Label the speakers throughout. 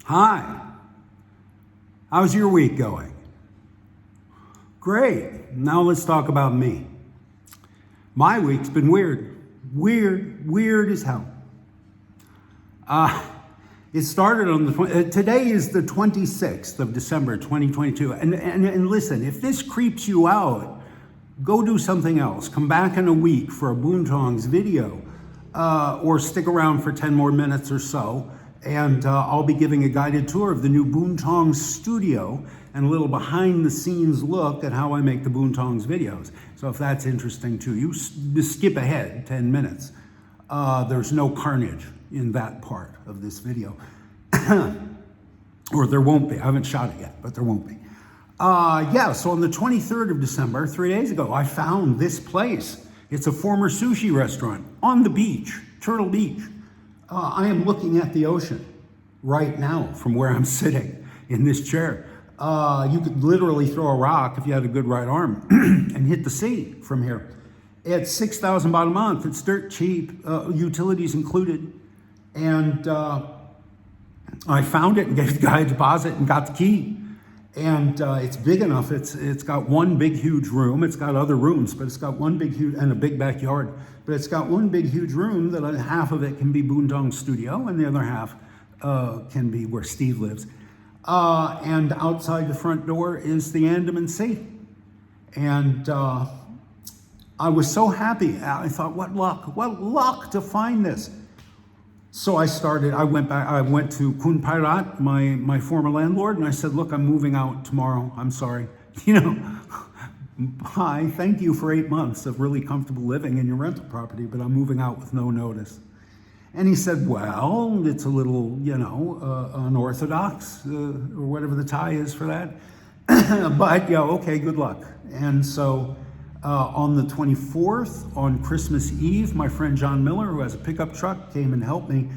Speaker 1: Hi. How's your week going? Great. Now let's talk about me. My week's been weird. Weird as hell. It started on today is the 26th of December, 2022. And listen, if this creeps you out, go do something else. Come back in a week for a Boontongs video, or stick around for 10 more minutes or so. And I'll be giving a guided tour of the new Boontongs studio and a little behind the scenes look at how I make the Boontongs videos. So if that's interesting to you, skip ahead 10 minutes. There's no carnage in that part of this video. Or there won't be. I haven't shot it yet, but there won't be. So on the 23rd of December, 3 days ago, I found this place. It's a former sushi restaurant on the beach, Turtle Beach. I am looking at the ocean right now from where I'm sitting in this chair. You could literally throw a rock if you had a good right arm and hit the sea from here. It's 6,000 baht a month. It's dirt cheap, utilities included. And I found it and gave the guy a deposit and got the key. And it's big enough. It's got one big huge room. It's got other rooms, but it's got one big huge and a big backyard. But it's got one big huge room that half of it can be Boontongs studio and the other half can be where Steve lives. And outside the front door is the Andaman Sea. And I was so happy. I thought, what luck to find this. So I went to Kun Pairat, my former landlord, and I said, look, I'm moving out tomorrow. I'm sorry. Hi, thank you for 8 months of really comfortable living in your rental property, but I'm moving out with no notice. And he said, well, it's a little, unorthodox, or whatever the Thai is for that. But yeah, okay, good luck. And so on the 24th, on Christmas Eve, my friend John Miller, who has a pickup truck, came and helped me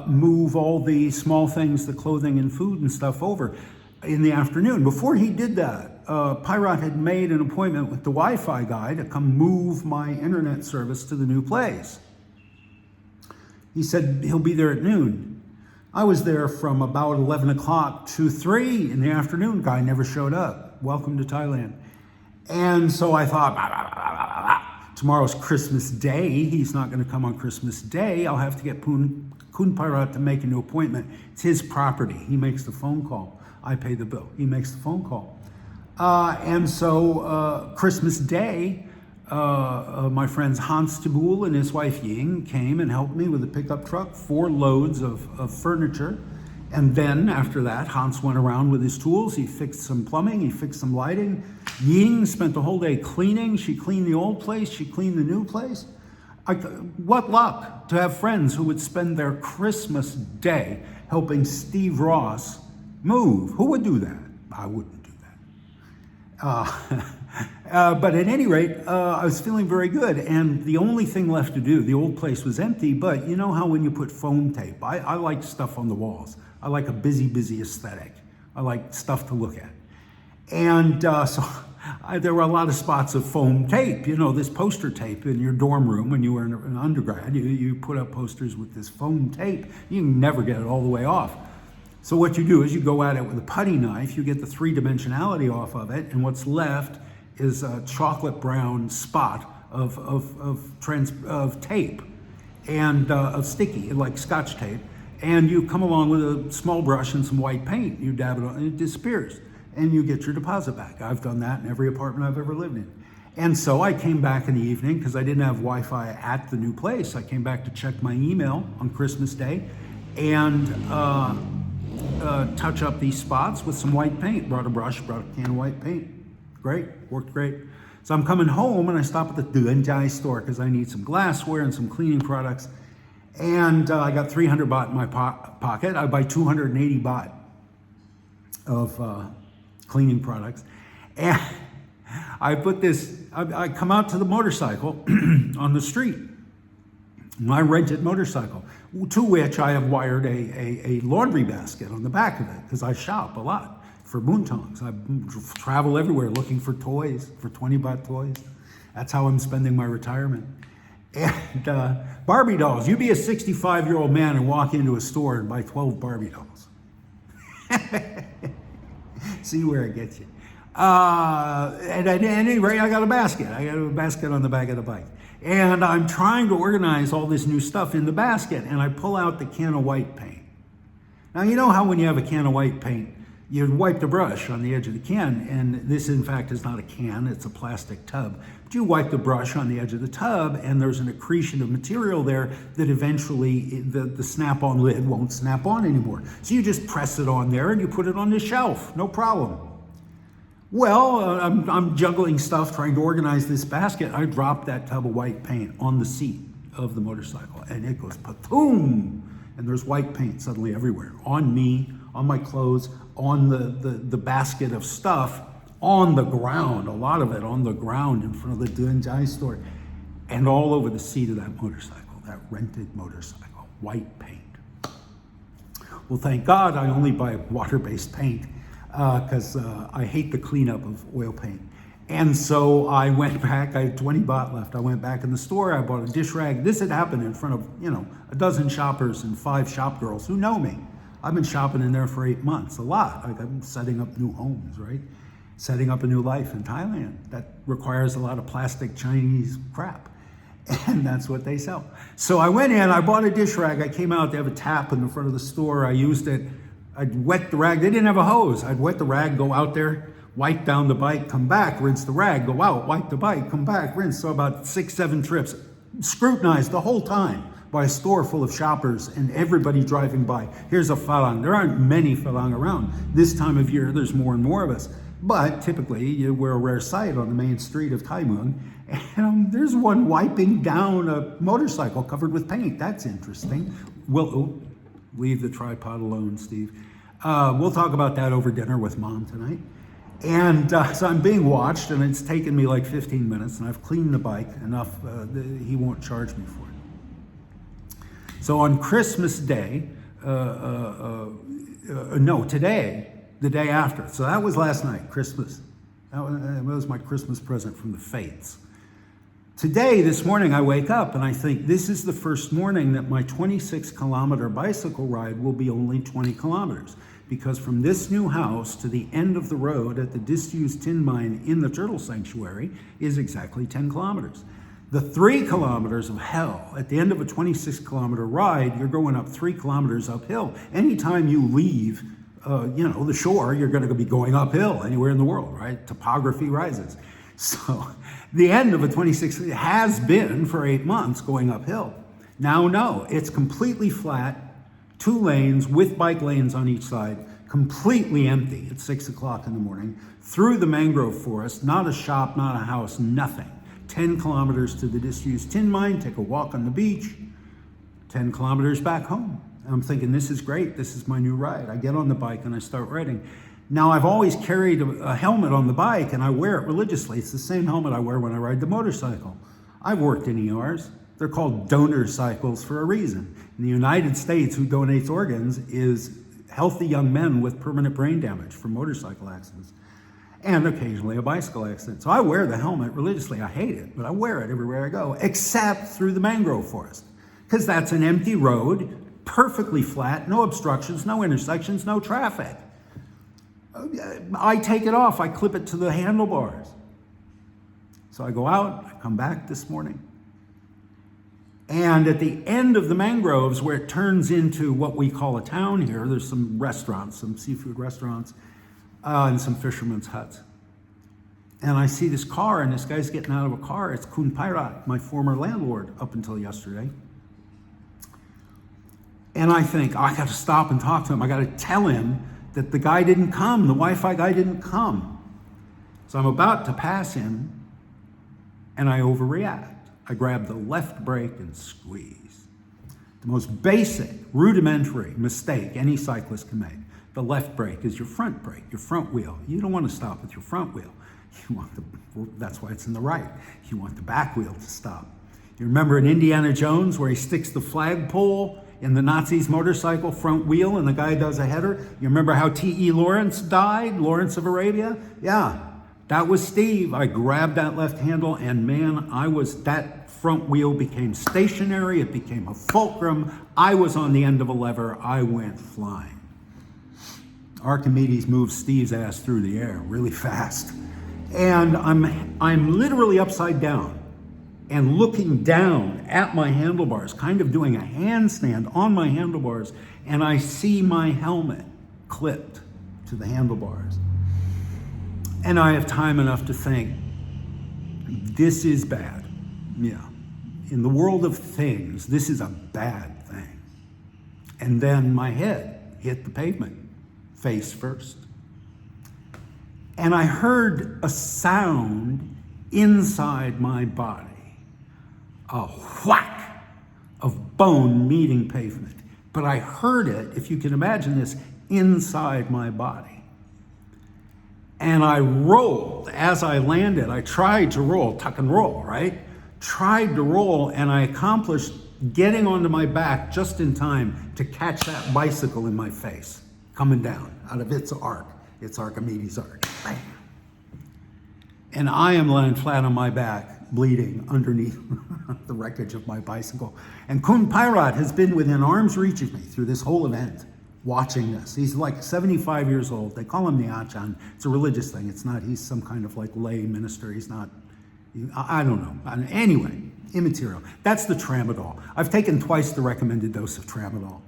Speaker 1: move all the small things, the clothing and food and stuff over in the afternoon. Before he did that, Pairat had made an appointment with the Wi-Fi guy to come move my internet service to the new place. He said he'll be there at noon. I was there from about 11 o'clock to 3 in the afternoon. Guy never showed up. Welcome to Thailand. And so I thought, tomorrow's Christmas Day. He's not going to come on Christmas Day. I'll have to get Kun Pairat to make a new appointment. It's his property. He makes the phone call. I pay the bill. He makes the phone call. And so Christmas Day, my friends Hans Tabul and his wife Ying came and helped me with a pickup truck, 4 loads of furniture. And then after that, Hans went around with his tools. He fixed some plumbing, he fixed some lighting. Ying spent the whole day cleaning. She cleaned the old place, she cleaned the new place. What luck to have friends who would spend their Christmas day helping Steve Rosse move. Who would do that? I wouldn't do that. But at any rate, I was feeling very good. And the only thing left to do, the old place was empty, but you know how when you put foam tape, I like stuff on the walls. I like a busy aesthetic. I like stuff to look at. And there were a lot of spots of foam tape, this poster tape in your dorm room when you were an undergrad. You put up posters with this foam tape. You can never get it all the way off. So what you do is you go at it with a putty knife, you get the 3-dimensionality off of it, and what's left is a chocolate brown spot of tape and of sticky, like Scotch tape. And you come along with a small brush and some white paint. You dab it on, and it disappears. And you get your deposit back. I've done that in every apartment I've ever lived in. And so I came back in the evening because I didn't have Wi-Fi at the new place. I came back to check my email on Christmas Day and touch up these spots with some white paint. Brought a brush, brought a can of white paint. Great, worked great. So I'm coming home and I stop at the Duan Jai store because I need some glassware and some cleaning products. And I got 300 baht in my pocket. I buy 280 baht of cleaning products. And I put this, I come out to the motorcycle on the street, my rented motorcycle, to which I have wired a laundry basket on the back of it because I shop a lot for Boontongs. I travel everywhere looking for toys, for 20 baht toys. That's how I'm spending my retirement. And Barbie dolls. You be a 65-year-old man and walk into a store and buy 12 Barbie dolls. See where it gets you. And at any rate, I got a basket. I got a basket on the back of the bike. And I'm trying to organize all this new stuff in the basket, and I pull out the can of white paint. Now, you know how when you have a can of white paint, you wipe the brush on the edge of the can, and this, in fact, is not a can, it's a plastic tub. But you wipe the brush on the edge of the tub, and there's an accretion of material there that eventually the snap-on lid won't snap on anymore. So you just press it on there, and you put it on the shelf, no problem. Well, I'm juggling stuff, trying to organize this basket. I dropped that tub of white paint on the seat of the motorcycle, and it goes patoom, and there's white paint suddenly everywhere, on me, on my clothes, on the basket of stuff, on the ground, a lot of it on the ground in front of the Dunjai store, and all over the seat of that motorcycle, that rented motorcycle, white paint. Well, thank God I only buy water-based paint, because I hate the cleanup of oil paint. And so I went back, I had 20 baht left. I went back in the store, I bought a dish rag. This had happened in front of, a dozen shoppers and 5 shop girls who know me. I've been shopping in there for 8 months, a lot. Like I'm setting up new homes, right? Setting up a new life in Thailand. That requires a lot of plastic Chinese crap. And that's what they sell. So I went in, I bought a dish rag. I came out, they have a tap in the front of the store. I used it. I'd wet the rag. They didn't have a hose. I'd wet the rag, go out there, wipe down the bike, come back, rinse the rag, go out, wipe the bike, come back, rinse. So about 6, 7 trips, scrutinized the whole time by a store full of shoppers and everybody driving by. Here's a Falang. There aren't many Falang around. This time of year, there's more and more of us. But typically, we're a rare sight on the main street of Thai Muang. And there's one wiping down a motorcycle covered with paint. That's interesting. Well, leave the tripod alone, Steve. We'll talk about that over dinner with Mom tonight. And so I'm being watched, and it's taken me like 15 minutes, and I've cleaned the bike enough he won't charge me for it. So on Christmas Day, today, the day after. So that was last night, Christmas. That was my Christmas present from the Fates. Today, this morning, I wake up and I think this is the first morning that my 26-kilometer bicycle ride will be only 20 kilometers. Because from this new house to the end of the road at the disused tin mine in the turtle sanctuary is exactly 10 kilometers. The 3 kilometers of hell, at the end of a 26-kilometer ride, you're going up 3 kilometers uphill. Anytime you leave, the shore, you're going to be going uphill anywhere in the world, right? Topography rises. So the end of a 26 has been for 8 months going uphill. Now, no, it's completely flat, 2 lanes with bike lanes on each side, completely empty at 6 o'clock in the morning, through the mangrove forest, not a shop, not a house, nothing. 10 kilometers to the disused tin mine, take a walk on the beach, 10 kilometers back home. I'm thinking, this is great, this is my new ride. I get on the bike and I start riding. Now, I've always carried a helmet on the bike, and I wear it religiously. It's the same helmet I wear when I ride the motorcycle. I've worked in ERs. They're called donor cycles for a reason. In the United States, who donates organs is healthy young men with permanent brain damage from motorcycle accidents, and occasionally a bicycle accident. So I wear the helmet religiously. I hate it, but I wear it everywhere I go, except through the mangrove forest, because that's an empty road, perfectly flat, no obstructions, no intersections, no traffic. I take it off, I clip it to the handlebars. So I go out, I come back this morning. And at the end of the mangroves, where it turns into what we call a town here, there's some restaurants, some seafood restaurants, and some fishermen's huts. And I see this car, and this guy's getting out of a car. It's Kun Pairat, my former landlord, up until yesterday. And I think, I got to stop and talk to him. I got to tell him that the guy didn't come, the Wi-Fi guy didn't come. So I'm about to pass him, and I overreact. I grab the left brake and squeeze. The most basic, rudimentary mistake any cyclist can make. The left brake is your front brake, your front wheel. You don't want to stop with your front wheel. That's why it's in the right. You want the back wheel to stop. You remember in Indiana Jones where he sticks the flagpole in the Nazis' motorcycle front wheel and the guy does a header? You remember how T.E. Lawrence died, Lawrence of Arabia? Yeah, that was Steve. I grabbed that left handle and man, that front wheel became stationary. It became a fulcrum. I was on the end of a lever. I went flying. Archimedes moved Steve's ass through the air really fast. And I'm literally upside down and looking down at my handlebars, kind of doing a handstand on my handlebars, and I see my helmet clipped to the handlebars. And I have time enough to think, this is bad. Yeah. In the world of things, this is a bad thing. And then my head hit the pavement, face first. And I heard a sound inside my body, a whack of bone meeting pavement. But I heard it, if you can imagine this, inside my body. And I rolled as I landed. I tried to roll, tuck and roll, right? Tried to roll, and I accomplished getting onto my back just in time to catch that bicycle in my face, coming down out of its arc. It's Archimedes' arc. Bam. And I am lying flat on my back, bleeding underneath the wreckage of my bicycle. And Kun Pairat has been within arm's reach of me through this whole event, watching this. He's like 75 years old. They call him Niachan. It's a religious thing. It's not, he's some kind of like lay minister. He's not, I don't know. Anyway, immaterial. That's the tramadol. I've taken twice the recommended dose of tramadol.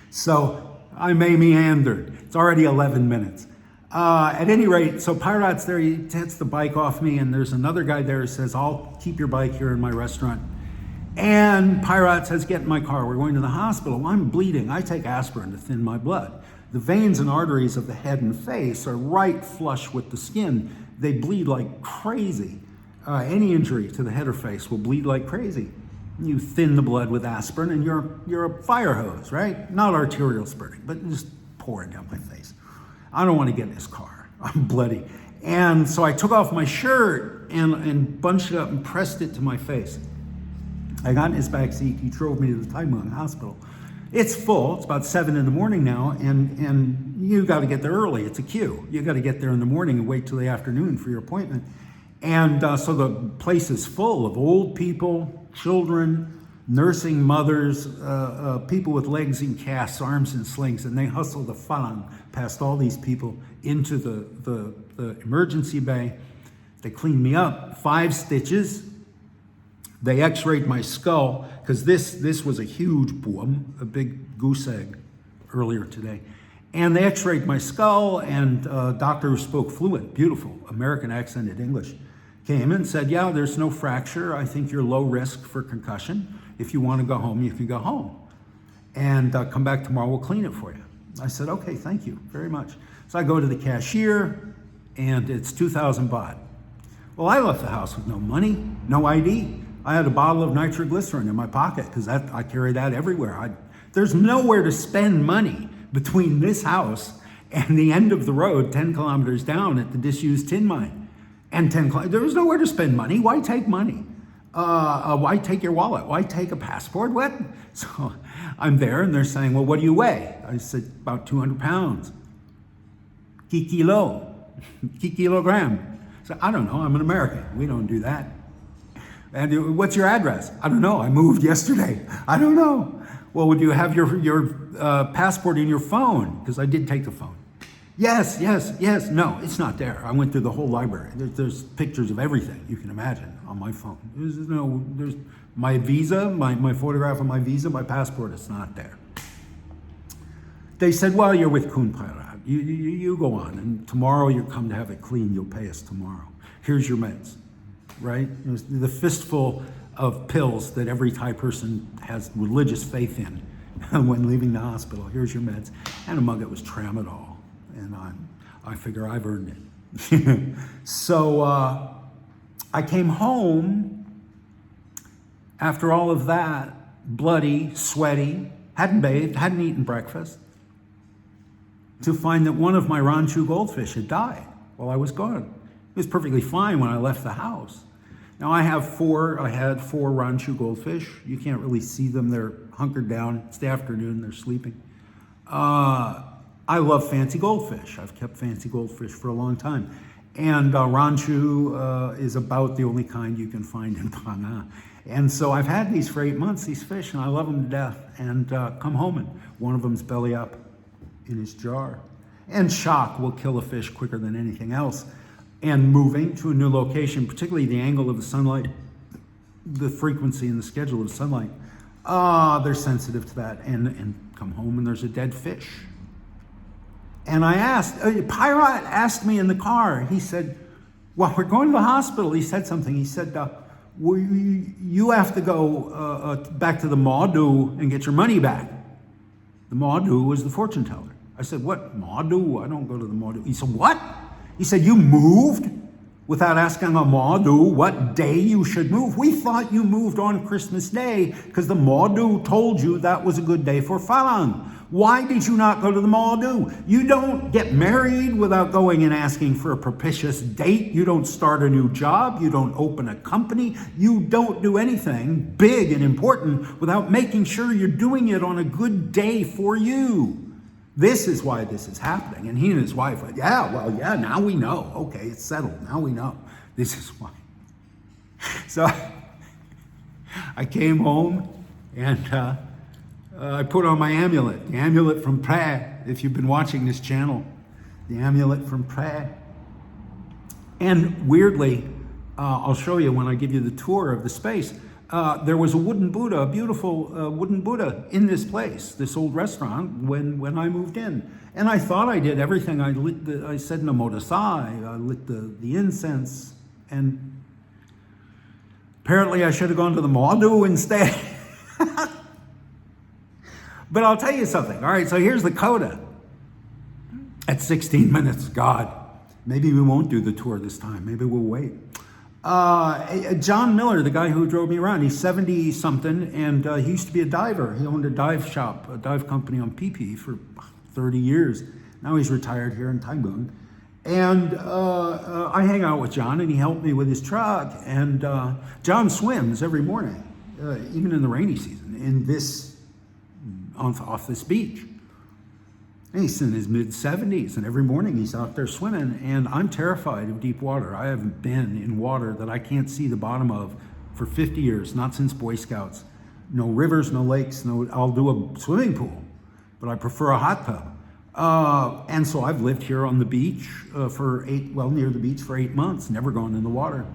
Speaker 1: So I may meander. It's already 11 minutes. At any rate, so Pairat's there, he takes the bike off me, and there's another guy there who says, I'll keep your bike here in my restaurant. And Pairat says, get in my car, we're going to the hospital. Well, I'm bleeding. I take aspirin to thin my blood. The veins and arteries of the head and face are right flush with the skin. They bleed like crazy. Any injury to the head or face will bleed like crazy. You thin the blood with aspirin, and you're a fire hose, right? Not arterial spurting, but just pouring down my face. I don't want to get in this car. I'm bloody. And so I took off my shirt and bunched it up and pressed it to my face. I got in his back seat. He drove me to the Thailand hospital. It's full. It's about 7 in the morning now, and you got to get there early. It's a queue. You got to get there in the morning and wait till the afternoon for your appointment. And so the place is full of old people, children, nursing mothers, people with legs in casts, arms in slings, and they hustle the falang past all these people into the emergency bay. They cleaned me up, 5 stitches. They x-rayed my skull, because this was a huge boom, a big goose egg earlier today. And they x-rayed my skull, and a doctor who spoke fluent, beautiful, American accented English, came and said, yeah, there's no fracture. I think you're low risk for concussion. If you want to go home, you can go home. And come back tomorrow, we'll clean it for you. I said, okay, thank you very much. So I go to the cashier, and it's 2,000 baht. Well, I left the house with no money, no ID. I had a bottle of nitroglycerin in my pocket, because I carry that everywhere. There's nowhere to spend money between this house and the end of the road, 10 kilometers down at the disused tin mine. And there was nowhere to spend money. Why take money? Why take your wallet? Why take a passport? What? So I'm there, and they're saying, well, what do you weigh? I said, about 200 pounds. Kilogram. So I don't know. I'm an American. We don't do that. And what's your address? I don't know. I moved yesterday. I don't know. Well, would you have your passport in your phone? Because I did take the phone. Yes. No, it's not there. I went through the whole library. There's pictures of everything you can imagine on my phone. There's my visa, my photograph of my visa, my passport, it's not there. They said, well, you're with Kun Pairat. You go on, and tomorrow you come to have it cleaned. You'll pay us tomorrow. Here's your meds, right? It was the fistful of pills that every Thai person has religious faith in when leaving the hospital. Here's your meds. And among it was tramadol. And I figure I've earned it. So I came home after all of that, bloody, sweaty, hadn't bathed, hadn't eaten breakfast, to find that one of my Ranchu goldfish had died while I was gone. It was perfectly fine when I left the house. Now I had 4 Ranchu goldfish. You can't really see them. They're hunkered down. It's the afternoon. They're sleeping. I love fancy goldfish. I've kept fancy goldfish for a long time. And Ranchu is about the only kind you can find in Phang Nga. And so I've had these for 8 months, these fish, and I love them to death. And come home, and one of them's belly up in his jar. And shock will kill a fish quicker than anything else. And moving to a new location, particularly the angle of the sunlight, the frequency and the schedule of sunlight, they're sensitive to that. And come home and there's a dead fish. And I asked, Pirate asked me in the car, he said, well, we're going to the hospital. He said something. He said, well, you have to go back to the Maudu and get your money back. The Maudu was the fortune teller. I said, what, Maudu? I don't go to the Maudu. He said, what? He said, you moved without asking a Maudu what day you should move. We thought you moved on Christmas Day because the Maudu told you that was a good day for Falang. Why did you not go to the Maudu? You don't get married without going and asking for a propitious date. You don't start a new job. You don't open a company. You don't do anything big and important without making sure you're doing it on a good day for you. This is why this is happening. And he and his wife went, yeah, now we know. Okay, it's settled. Now we know. This is why. So I came home and I put on my amulet, the amulet from prayer, if you've been watching this channel, the amulet from prayer. And weirdly, I'll show you when I give you the tour of the space, there was a wooden Buddha, a beautiful wooden Buddha in this place, this old restaurant, when I moved in. And I thought I did everything. I said Namo Tassai, I lit the incense, and apparently I should have gone to the Maudu instead. But I'll tell you something. All right, so here's the coda. At 16 minutes, God, maybe we won't do the tour this time. Maybe we'll wait. John Miller, the guy who drove me around, he's 70-something, and he used to be a diver. He owned a dive shop, a dive company on PP for 30 years. Now he's retired here in Taiwan. And I hang out with John, and he helped me with his truck. And John swims every morning, even in the rainy season, in this off this beach. And he's in his mid-70s, and every morning he's out there swimming, and I'm terrified of deep water. I haven't been in water that I can't see the bottom of for 50 years, not since Boy Scouts. No rivers, no lakes, I'll do a swimming pool, but I prefer a hot tub. And so I've lived here on the beach near the beach for 8 months, never gone in the water.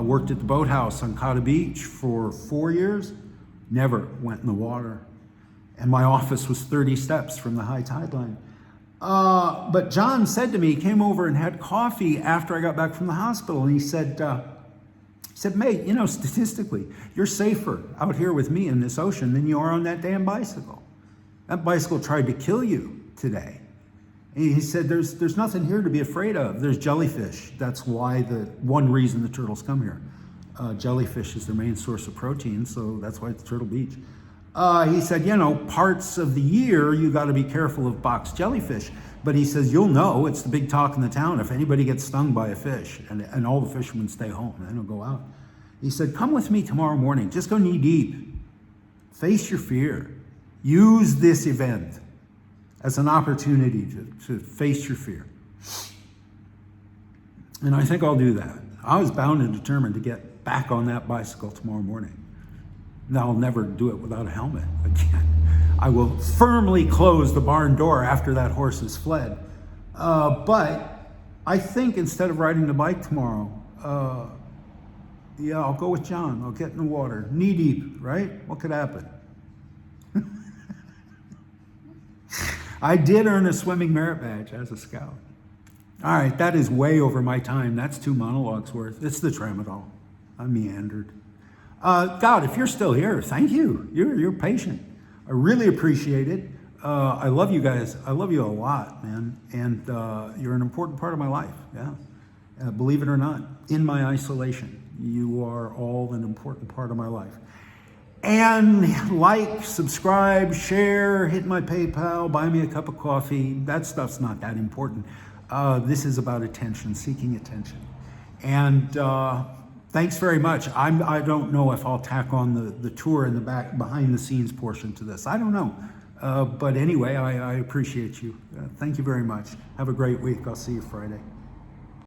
Speaker 1: Worked at the boathouse on Cotta Beach for 4 years, never went in the water. And my office was 30 steps from the high tide line. But John said to me, he came over and had coffee after I got back from the hospital. And he said, mate, statistically, you're safer out here with me in this ocean than you are on that damn bicycle. That bicycle tried to kill you today. And he said, there's nothing here to be afraid of. There's jellyfish. That's why one reason the turtles come here. Jellyfish is their main source of protein, so that's why it's Turtle Beach. He said, parts of the year you got to be careful of box jellyfish. But he says, you'll know, it's the big talk in the town, if anybody gets stung by a fish, and all the fishermen stay home, they don't go out. He said, come with me tomorrow morning, just go knee deep. Face your fear. Use this event as an opportunity to face your fear. And I think I'll do that. I was bound and determined to get back on that bicycle tomorrow morning. Now I'll never do it without a helmet again. I will firmly close the barn door after that horse has fled. But I think instead of riding the bike tomorrow, I'll go with John. I'll get in the water, knee deep, right? What could happen? I did earn a swimming merit badge as a scout. All right, that is way over my time. That's 2 monologues worth. It's the tramadol. I meandered. God, if you're still here, thank you. You're patient. I really appreciate it. I love you guys. I love you a lot, man. And you're an important part of my life. Yeah. Believe it or not, in my isolation, you are all an important part of my life. And like, subscribe, share, hit my PayPal, buy me a cup of coffee. That stuff's not that important. This is about attention, seeking attention. And thanks very much. I don't know if I'll tack on the tour in the back, behind the scenes portion to this. I don't know. But anyway, I appreciate you. Thank you very much. Have a great week. I'll see you Friday.